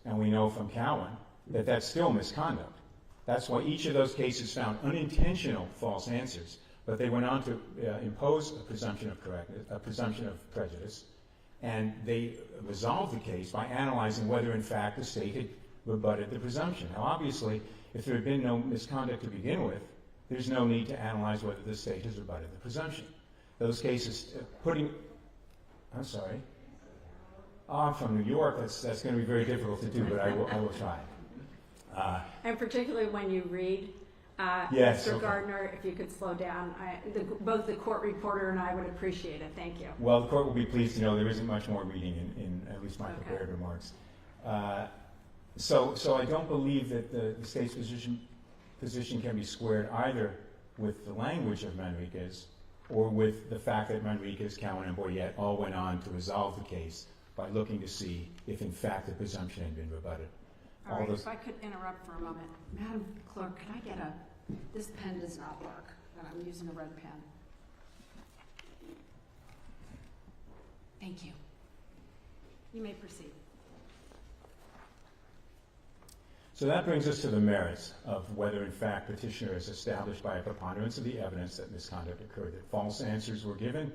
and we know from Cowan that that's still misconduct. That's why each of those cases found unintentional false answers, but they went on to impose a presumption of correctness, a presumption of prejudice, and they resolved the case by analyzing whether, in fact, the state had rebutted the presumption. Now, obviously, if there had been no misconduct to begin with, there's no need to analyze whether the state has rebutted the presumption. Those cases, I'm sorry. Oh, I'm from New York. That's going to be very difficult to do, but I will try. And particularly when you read, yes, Mr. okay. Gardner, if you could slow down. Both the court reporter and I would appreciate it. Thank you. Well, the court will be pleased to know there isn't much more reading in at least my prepared remarks. So I don't believe that the state's position can be squared either with the language of Manriquez or with the fact that Manriquez, Cowan, and Boyette all went on to resolve the case by looking to see if, in fact, the presumption had been rebutted. All right, if I could interrupt for a moment. Madam Clerk, can I get this pen does not work, and I'm using a red pen. Thank you. You may proceed. So that brings us to the merits of whether, in fact, petitioner is established by a preponderance of the evidence that misconduct occurred, that false answers were given